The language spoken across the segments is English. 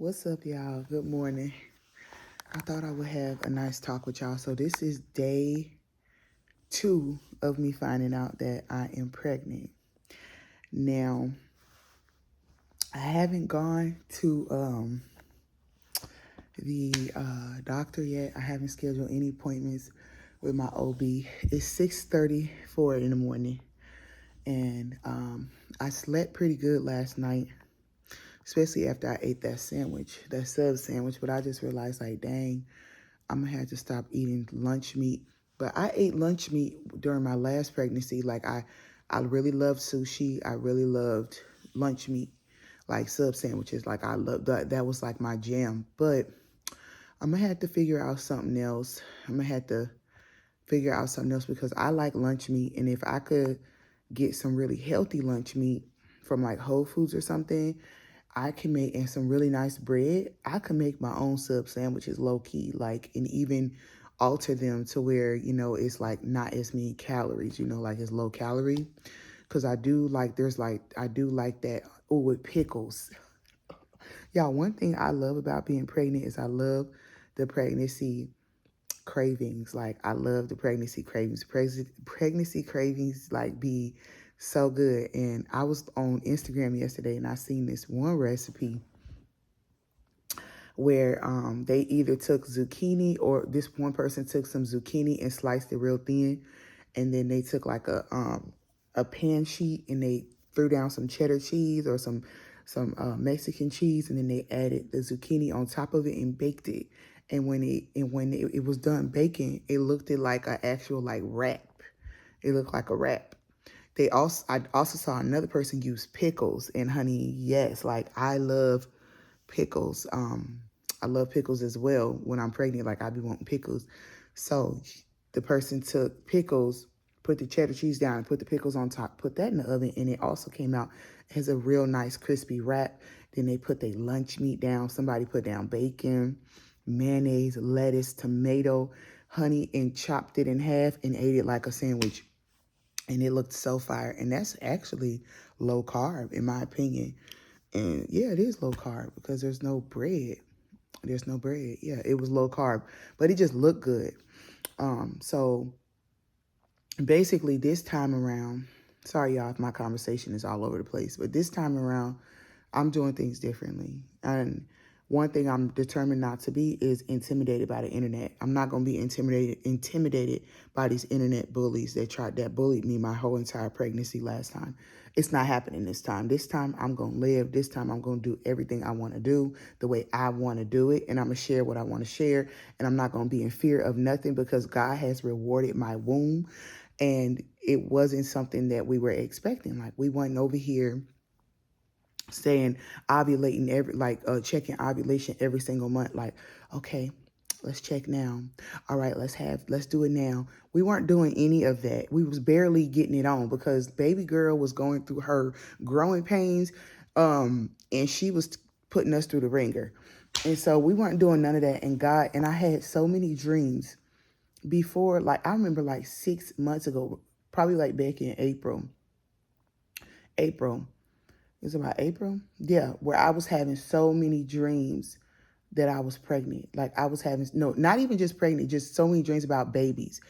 What's up, y'all? Good morning. I thought I would have a nice talk with y'all. So this is day 2 of me finding out that I am pregnant. Now, I haven't gone to the doctor yet. I haven't scheduled any appointments with my OB. It's 6:34 in the morning, and I slept pretty good last night, especially after I ate that sandwich, that sub sandwich. But I just realized, like, dang, I'm gonna have to stop eating lunch meat. But I ate lunch meat during my last pregnancy. Like I really loved sushi. I really loved lunch meat, like sub sandwiches. Like I loved that. That was like my jam. But I'm gonna have to figure out something else. I'm gonna have to figure out something else because I like lunch meat. And if I could get some really healthy lunch meat from like Whole Foods or something, I can make, and some really nice bread, I can make my own sub sandwiches low key, like, and even alter them to where, it's like not as many calories, like it's low calorie. Cause I do like, I do like that. Oh, with pickles. Y'all, one thing I love about being pregnant is I love the pregnancy cravings. Like I love the pregnancy cravings. Pregnancy cravings like be so good. And I was on Instagram yesterday and I seen this one recipe where they either took zucchini, or this one person took some zucchini and sliced it real thin, and then they took like a pan sheet and they threw down some cheddar cheese or some Mexican cheese, and then they added the zucchini on top of it and baked it. And when it was done baking, it looked like an actual like wrap. It looked like a wrap. I also saw another person use pickles, and honey, yes, like I love pickles. I love pickles as well. When I'm pregnant, like I be wanting pickles. So the person took pickles, put the cheddar cheese down, and put the pickles on top, put that in the oven, and it also came out as a real nice crispy wrap. Then they put their lunch meat down. Somebody put down bacon, mayonnaise, lettuce, tomato, honey, and chopped it in half and ate it like a sandwich. And it looked so fire. And that's actually low carb, in my opinion. And yeah, it is low carb because there's no bread. There's no bread. Yeah, it was low carb, but it just looked good. So basically this time around, sorry y'all if my conversation is all over the place, but this time around, I'm doing things differently. And one thing I'm determined not to be is intimidated by the internet. I'm not going to be intimidated by these internet bullies that bullied me my whole entire pregnancy last time. It's not happening this time. This time I'm going to live. This time I'm going to do everything I want to do the way I want to do it. And I'm going to share what I want to share. And I'm not going to be in fear of nothing because God has rewarded my womb. And it wasn't something that we were expecting. Like we went over here saying ovulating checking ovulation every single month. Like, okay, let's check now. All right, let's do it now. We weren't doing any of that. We was barely getting it on because baby girl was going through her growing pains, and she was putting us through the ringer. And so we weren't doing none of that. And I had so many dreams before. Like I remember like 6 months ago, probably like back in April. It's about April. Yeah, where I was having so many dreams that I was pregnant. Like I was having, no, not even just pregnant, just so many dreams about babies,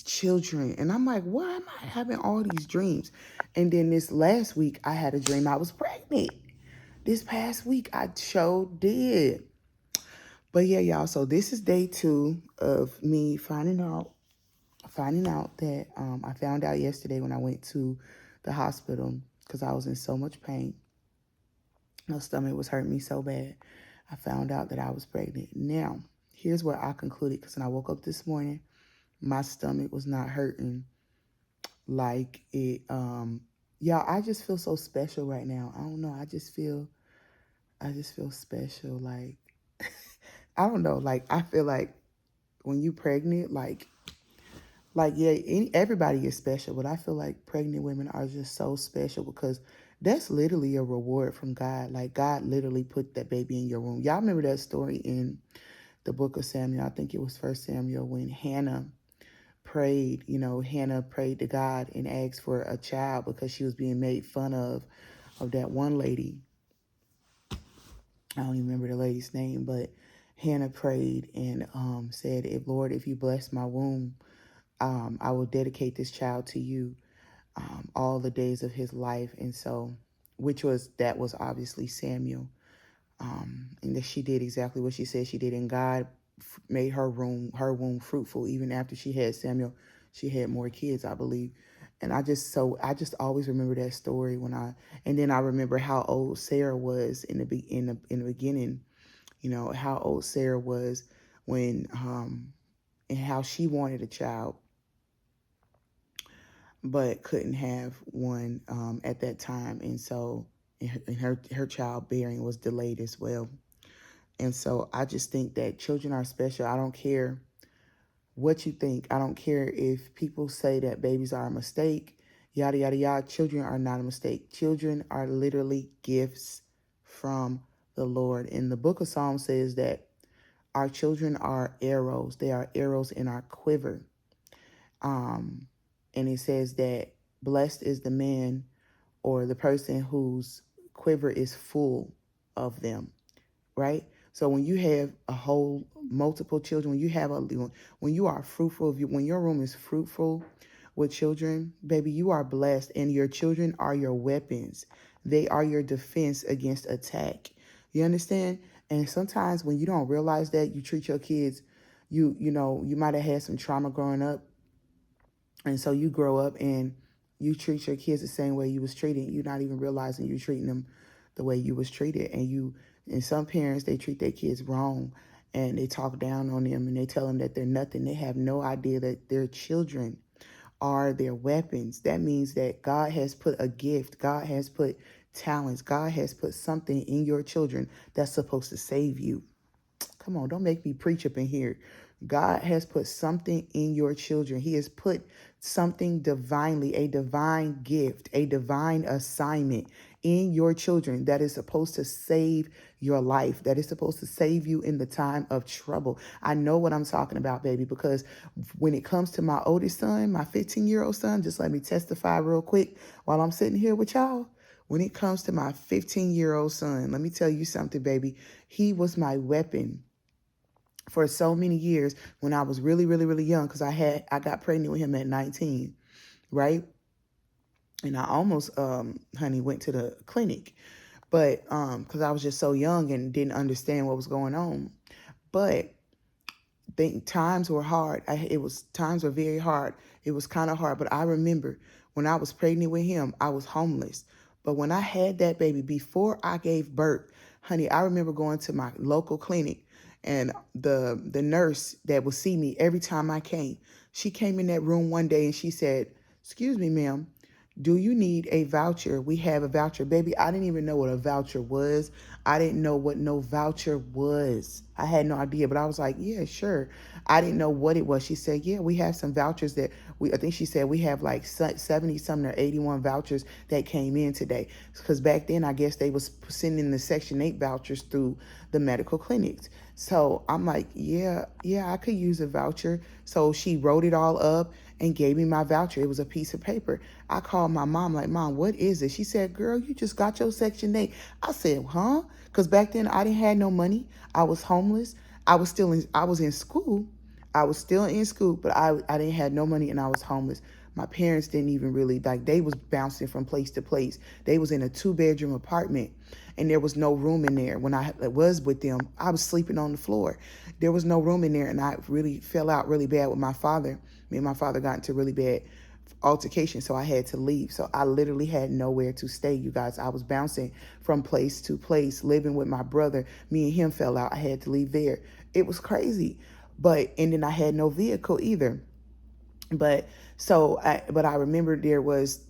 children. And I'm like, why am I having all these dreams? And then this last week, I had a dream I was pregnant. This past week, I sure did. But yeah, y'all, so this is day 2 of me finding out that I found out yesterday when I went to the hospital because I was in so much pain. My stomach was hurting me so bad. I found out that I was pregnant. Now, here's where I concluded, because when I woke up this morning, my stomach was not hurting like it. Y'all, I just feel so special right now. I don't know. I just feel special. Like, I don't know. Like, I feel like when you pregnant, yeah, everybody is special, but I feel like pregnant women are just so special because that's literally a reward from God. Like God literally put that baby in your womb. Y'all remember that story in the book of Samuel? I think it was First Samuel when Hannah prayed. Hannah prayed to God and asked for a child because she was being made fun of that one lady I don't even remember the lady's name, but Hannah prayed and said, "If Lord, if you bless my womb, I will dedicate this child to you all the days of his life." And so, that was obviously Samuel. And that she did exactly what she said she did. And God made her womb fruitful. Even after she had Samuel, she had more kids, I believe. And I just always remember that story and then I remember how old Sarah was in the beginning. You know how old Sarah was when and how she wanted a child but couldn't have one at that time, and so her childbearing was delayed as well. And so I just think that children are special. I don't care what you think. I don't care if people say that babies are a mistake, yada, yada, yada. Children are not a mistake. Children are literally gifts from the Lord. And the book of Psalms says that our children are arrows. They are arrows in our quiver. And it says that blessed is the man or the person whose quiver is full of them, right? So when you have a whole multiple children, when you are fruitful, when your room is fruitful with children, baby, you are blessed, and your children are your weapons. They are your defense against attack. You understand? And sometimes when you don't realize that, you treat your kids, you might have had some trauma growing up, and so you grow up and you treat your kids the same way you was treated. You're not even realizing you're treating them the way you was treated. And some parents, they treat their kids wrong and they talk down on them and they tell them that they're nothing. They have no idea that their children are their weapons. That means that God has put a gift. God has put talents. God has put something in your children that's supposed to save you. Come on, don't make me preach up in here. God has put something in your children. He has put something divinely, a divine gift, a divine assignment in your children that is supposed to save your life, that is supposed to save you in the time of trouble. I know what I'm talking about, baby, because when it comes to my oldest son, my 15-year-old son, just let me testify real quick while I'm sitting here with y'all. When it comes to my 15-year-old son, let me tell you something, baby. He was my weapon for so many years when I was really, really, really young, because I got pregnant with him at 19, right? And I almost, honey, went to the clinic, but because I was just so young and didn't understand what was going on. But times were hard. Times were very hard. It was kind of hard. But I remember when I was pregnant with him, I was homeless. But when I had that baby, before I gave birth, honey, I remember going to my local clinic, and the nurse that would see me every time I came, she came in that room one day and she said, "Excuse me, ma'am, do you need a voucher? We have a voucher." Baby, I didn't even know what a voucher was. I didn't know what no voucher was. I had no idea, but I was like, "Yeah, sure." I didn't know what it was. She said, "Yeah, we have some vouchers I think she said we have like 70 something or 81 vouchers that came in today." Because back then, I guess they was sending the Section 8 vouchers through the medical clinics. So I'm like, yeah, I could use a voucher. So she wrote it all up and gave me my voucher. It was a piece of paper. I called my mom, like, "Mom, what is it?" She said, "Girl, you just got your Section 8. I said, "Huh?" Because back then I didn't have no money. I was homeless. I was in school. I was still in school, but I didn't have no money and I was homeless. My parents didn't even really, like, they was bouncing from place to place. They was in a 2-bedroom apartment and there was no room in there. When I was with them, I was sleeping on the floor. There was no room in there, and I really fell out really bad with my father. Me and my father got into really bad altercation, so I had to leave. So I literally had nowhere to stay, you guys. I was bouncing from place to place, living with my brother. Me and him fell out. I had to leave there. It was crazy. And then I had no vehicle either. But I remember there was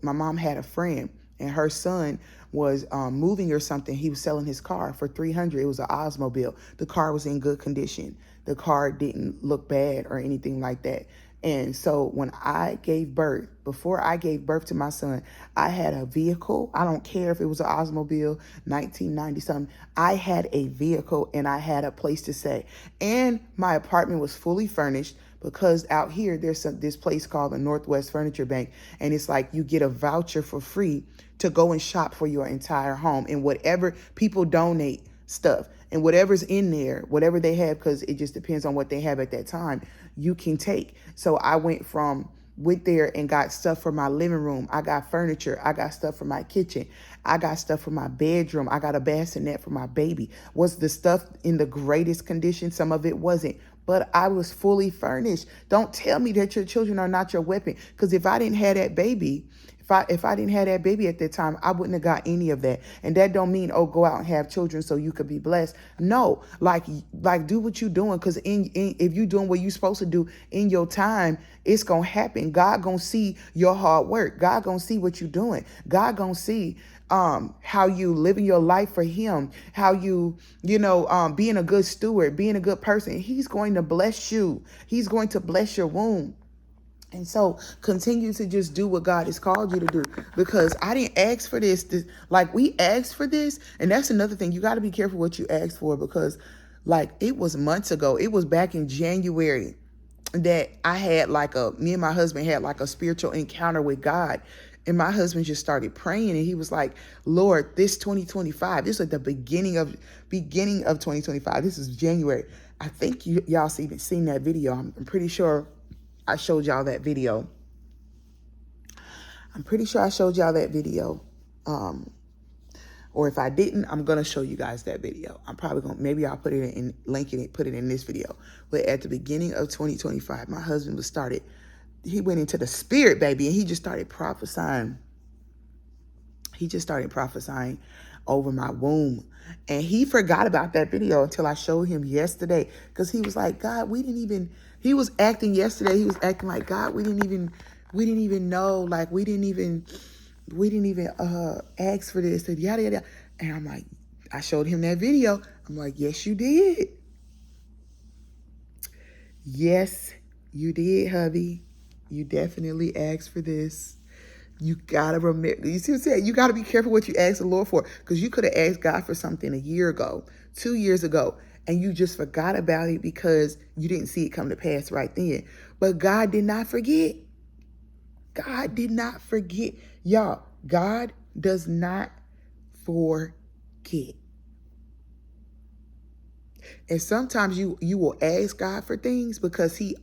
my mom had a friend and her son was moving or something. He was selling his car for $300. It was an Oldsmobile. The car was in good condition. The car didn't look bad or anything like that. And so when I gave birth, before I gave birth to my son, I had a vehicle. I don't care if it was an Oldsmobile, 1990 something. I had a vehicle and I had a place to stay. And my apartment was fully furnished. because out here there's this place called the Northwest Furniture Bank, and it's like you get a voucher for free to go and shop for your entire home, and whatever people donate stuff and whatever's in there, whatever they have, because it just depends on what they have at that time, you can take. So I went there and got stuff for my living room. I got furniture. I got stuff for my kitchen. I got stuff for my bedroom. I got a bassinet for my baby. Was the stuff in the greatest condition? Some of it wasn't, but I was fully furnished. Don't tell me that your children are not your weapon, because if I didn't have that baby, if I didn't have that baby at that time, I wouldn't have got any of that. And that don't mean, oh, go out and have children so you could be blessed. No, like do what you're doing, because if you're doing what you're supposed to do in your time, it's gonna happen. God gonna see your hard work. God gonna see what you're doing. God gonna see how you living your life for him, how you being a good steward, being a good person. He's going to bless you. He's going to bless your womb. And so continue to just do what God has called you to do, because I didn't ask for this. Like, we asked for this. And that's another thing. You got to be careful what you ask for, because like it was months ago. It was back in January that I had me and my husband had like a spiritual encounter with God. And my husband just started praying, and he was like, Lord, this 2025, this is like the beginning of 2025. This is January. I think y'all seen that video. I'm pretty sure I showed y'all that video. I'm pretty sure I showed y'all that video. Or if I didn't, I'm going to show you guys that video. I'm probably going to, maybe I'll put it in, link it, put it in this video. But at the beginning of 2025, my husband he went into the spirit, baby, and he just started prophesying. He just started prophesying over my womb. And he forgot about that video until I showed him yesterday, because he was like, God, he was acting yesterday. He was acting like, God, we didn't even know, like, we didn't even ask for this, and yada, yada. And I'm like, I showed him that video. I'm like, yes, you did. Yes, you did, hubby. You definitely asked for this. You gotta remember, you see what I'm saying? You gotta be careful what you ask the Lord for, because you could have asked God for something a year ago, 2 years ago, and you just forgot about it because you didn't see it come to pass right then. But God did not forget. God did not forget. Y'all, God does not forget. And sometimes you will ask God for things because he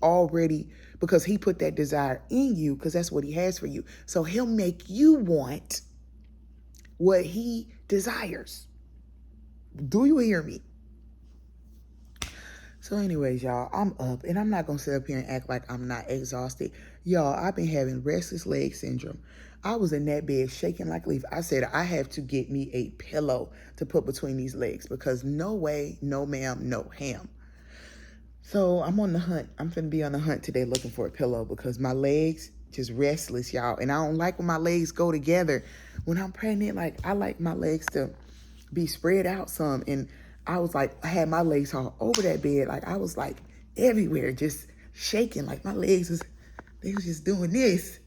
put that desire in you, because that's what he has for you. So he'll make you want what he desires. Do you hear me? So anyways, y'all, I'm up, and I'm not going to sit up here and act like I'm not exhausted. Y'all, I've been having restless leg syndrome. I was in that bed shaking like a leaf. I said, I have to get me a pillow to put between these legs, because no way, no ma'am, no ham. So I'm on the hunt. I'm finna be on the hunt today looking for a pillow, because my legs just restless, y'all. And I don't like when my legs go together. When I'm pregnant, like, I like my legs to be spread out some. And I was like, I had my legs all over that bed. Like, I was like everywhere, just shaking. Like, my legs they was just doing this.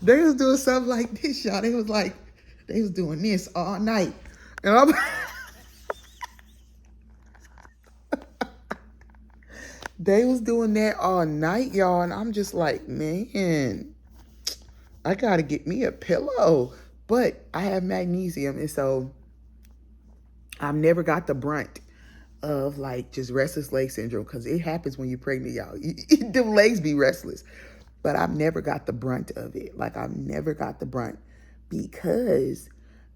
They was doing something like this, y'all. They was doing this all night. And I'm they was doing that all night, y'all. And I'm just like, man, I got to get me a pillow. But I have magnesium, and so I've never got the brunt of like just restless leg syndrome, because it happens when you're pregnant, y'all. Them legs be restless. But I've never got the brunt of it. Like, I've never got the brunt, because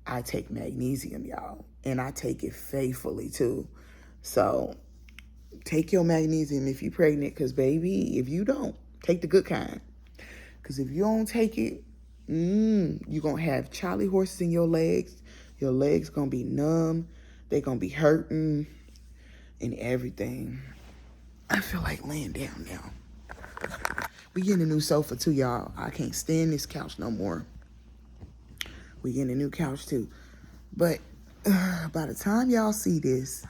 I take magnesium, y'all. And I take it faithfully too. So take your magnesium if you're pregnant, because baby, if you don't, take the good kind. Because if you don't take it, you're going to have Charlie horses in your legs. Your legs going to be numb. They're going to be hurting and everything. I feel like laying down now. We getting a new sofa too, y'all. I can't stand this couch no more. We getting a new couch too. But by the time y'all see this,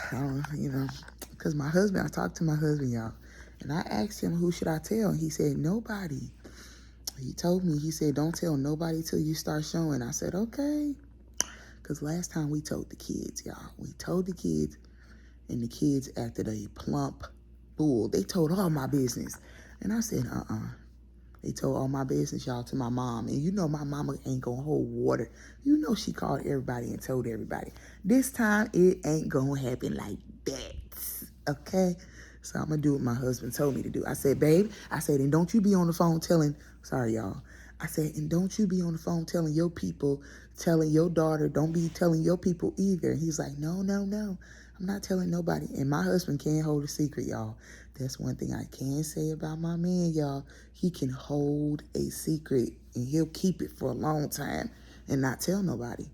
because I talked to my husband, y'all, and I asked him, who should I tell? And he said, nobody. He told me, he said, don't tell nobody till you start showing. I said, okay. Because last time we told the kids, y'all. We told the kids, And the kids acted a plump fool. They told all my business. And I said, They told all my business, y'all, to my mom. And you know my mama ain't gonna hold water. You know she called everybody and told everybody. This time, it ain't gonna happen like that, okay? So I'm gonna do what my husband told me to do. I said, babe, and don't you be on the phone telling, sorry, y'all. I said, and don't you be on the phone telling your people, telling your daughter, don't be telling your people either. And he's like, no, no, no. I'm not telling nobody. And my husband can't hold a secret, y'all. That's one thing I can say about my man, y'all. He can hold a secret and he'll keep it for a long time and not tell nobody.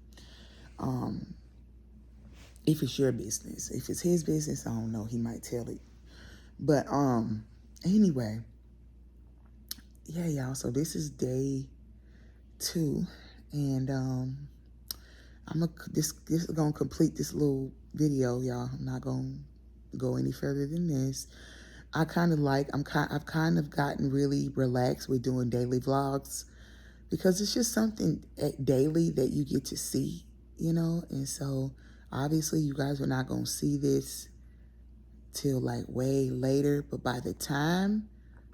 If it's your business. If it's his business, I don't know. He might tell it. But anyway, yeah, y'all. So this is day 2, and this is gonna complete this little video, y'all. I'm not gonna go any further than this. I've kind of gotten really relaxed with doing daily vlogs because it's just something daily that you get to see, you know. And so obviously you guys are not gonna see this till like way later, but by the time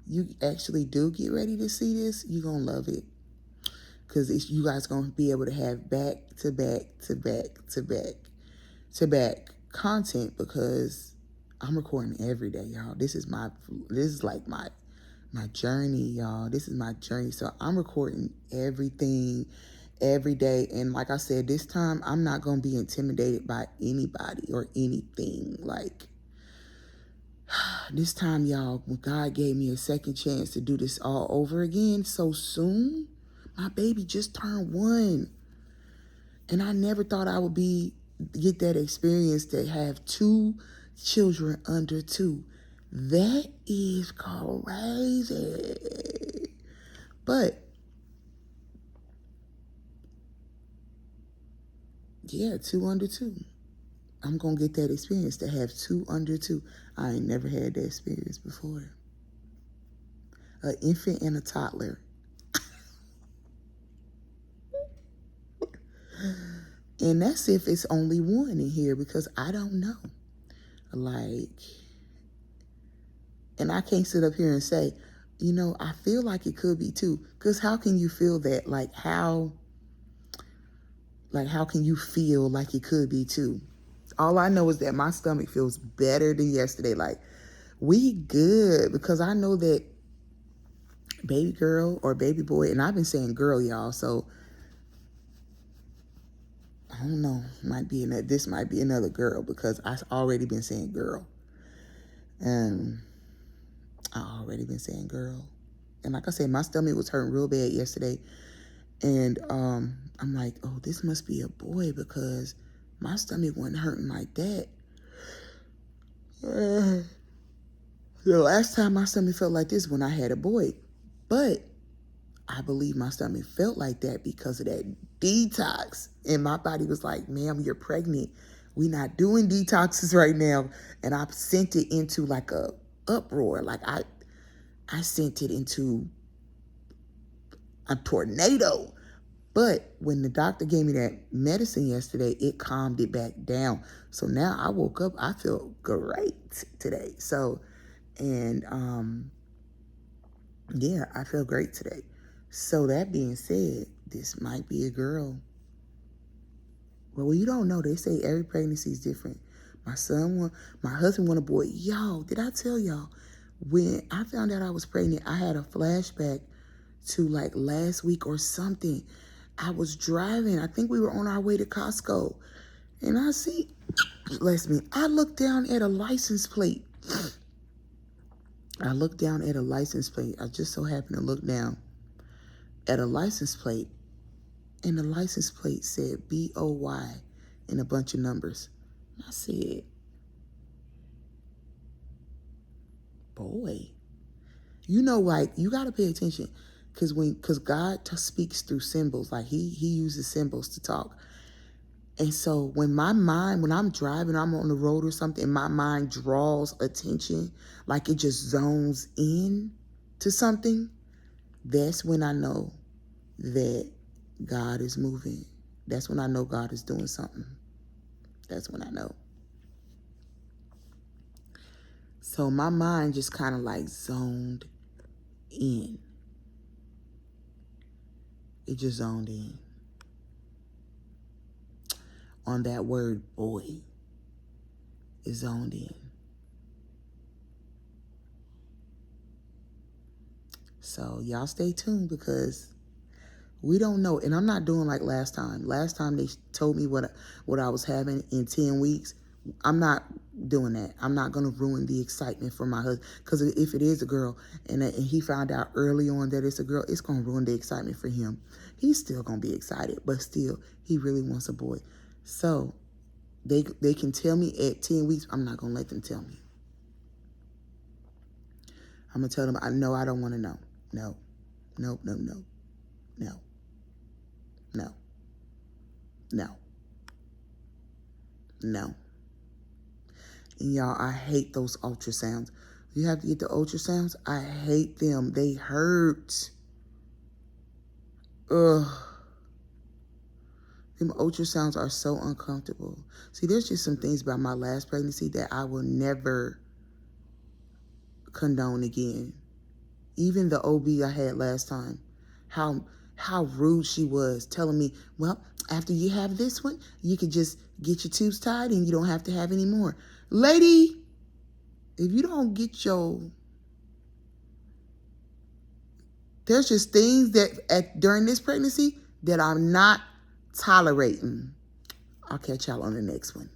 you actually do get ready to see this, you're gonna love it, because you guys gonna be able to have back to back content, because I'm recording every day, y'all. This is like my journey, y'all. This is my journey. So I'm recording everything every day. And like I said, this time I'm not gonna be intimidated by anybody or anything. Like, this time, y'all, when God gave me a second chance to do this all over again so soon, my baby just turned 1. And I never thought I would get that experience to have 2 children under 2. That is crazy. But yeah, 2 under 2. I'm going to get that experience to have 2 under 2. I ain't never had that experience before. An infant and a toddler. And that's if it's only 1 in here, because I don't know. Like, and I can't sit up here and say, you know, I feel like it could be 2. Because how can you feel that? Like, how can you feel like it could be 2? All I know is that my stomach feels better than yesterday. Like, we good, because I know that baby girl or baby boy, and I've been saying girl, y'all, so I don't know, this might be another girl, because I've already been saying girl. And And like I said, my stomach was hurting real bad yesterday. And I'm like, oh, this must be a boy, because my stomach wasn't hurting like that. The last time my stomach felt like this when I had a boy. But I believe my stomach felt like that because of that detox. And my body was like, ma'am, you're pregnant. We're not doing detoxes right now. And I sent it into like a uproar. Like I sent it into a tornado. But when the doctor gave me that medicine yesterday, it calmed it back down. So now I woke up, I feel great today. So, and yeah, I feel great today. So that being said, this might be a girl. Well, you don't know. They say every pregnancy is different. My husband wanted a boy. Y'all, did I tell y'all? When I found out I was pregnant, I had a flashback to like last week or something. I was driving. I think we were on our way to Costco. And I looked down at a license plate. I just so happened to look down at a license plate. And the license plate said BOY and a bunch of numbers. I said, boy. You know, like, you got to pay attention. Because God speaks through symbols. Like, he uses symbols to talk. And so when I'm driving, I'm on the road or something, and my mind draws attention, like it just zones in to something, that's when I know that God is moving. That's when I know God is doing something. That's when I know. So my mind just kind of like zoned in. It just zoned in on that word boy. It zoned in. So y'all stay tuned because we don't know. And I'm not doing like last time. Last time they told me what I was having in 10 weeks. I'm not doing that. I'm not going to ruin the excitement for my husband. Because if it is a girl and he found out early on that it's a girl, it's going to ruin the excitement for him. He's still going to be excited, but still, he really wants a boy. So they can tell me at 10 weeks. I'm not going to let them tell me. I'm going to tell them, I don't want to know. No, no, no, no, no, no, no, no. And y'all, I hate those ultrasounds. You have to get the ultrasounds. I hate them. They hurt. Ugh. Them ultrasounds are so uncomfortable. See, there's just some things about my last pregnancy that I will never condone again. Even the OB I had last time. How rude she was, telling me, well, after you have this one, you could just get your tubes tied and you don't have to have any more. Lady, if you don't get there's just things that during this pregnancy that I'm not tolerating. I'll catch y'all on the next one.